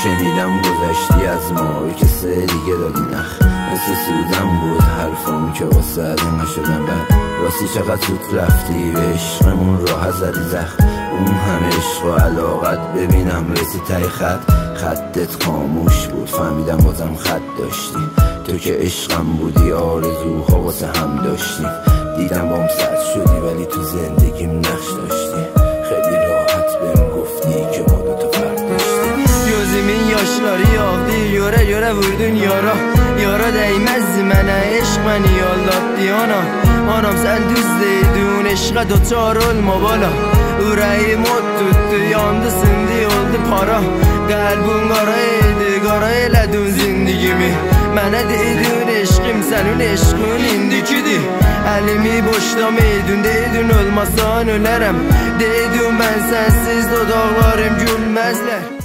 شنیدم گذشتی از ما به کسه دیگه دادی نخ، مثل سودم بود حرفم که واسه اینقدر شدم بد. راستی چقدر زود رفتی به عشقمون راه زدی زخم، اون همه عشق و علاقت ببینم رسی تای خطت خاموش بود، فهمیدم بازم خط داشتی. تو که عشقم بودی آرزوها واسه هم داشتیم، دیدم بام سرد شدی ولی تو زندگیم نقش داشتی. خیلی راحت بهم گفتی که ما دوتا فرق داشتیم. Gözümün yaşları yağdı yöre yöre vurdun yara değmezdi mənə eşq məni yallattı anam sen düz deydin eşqə doçar olma bala. Ürəyim od tutdu yandı sindi oldu para, qəlbin qara elədin zindgimi. Mənə deydin eşqim sənin eşqin indikidir, əlimi boşlamaydın deydin olmasan ölərəm, deydin mən sənsiz dodaqlarım gülməzlər.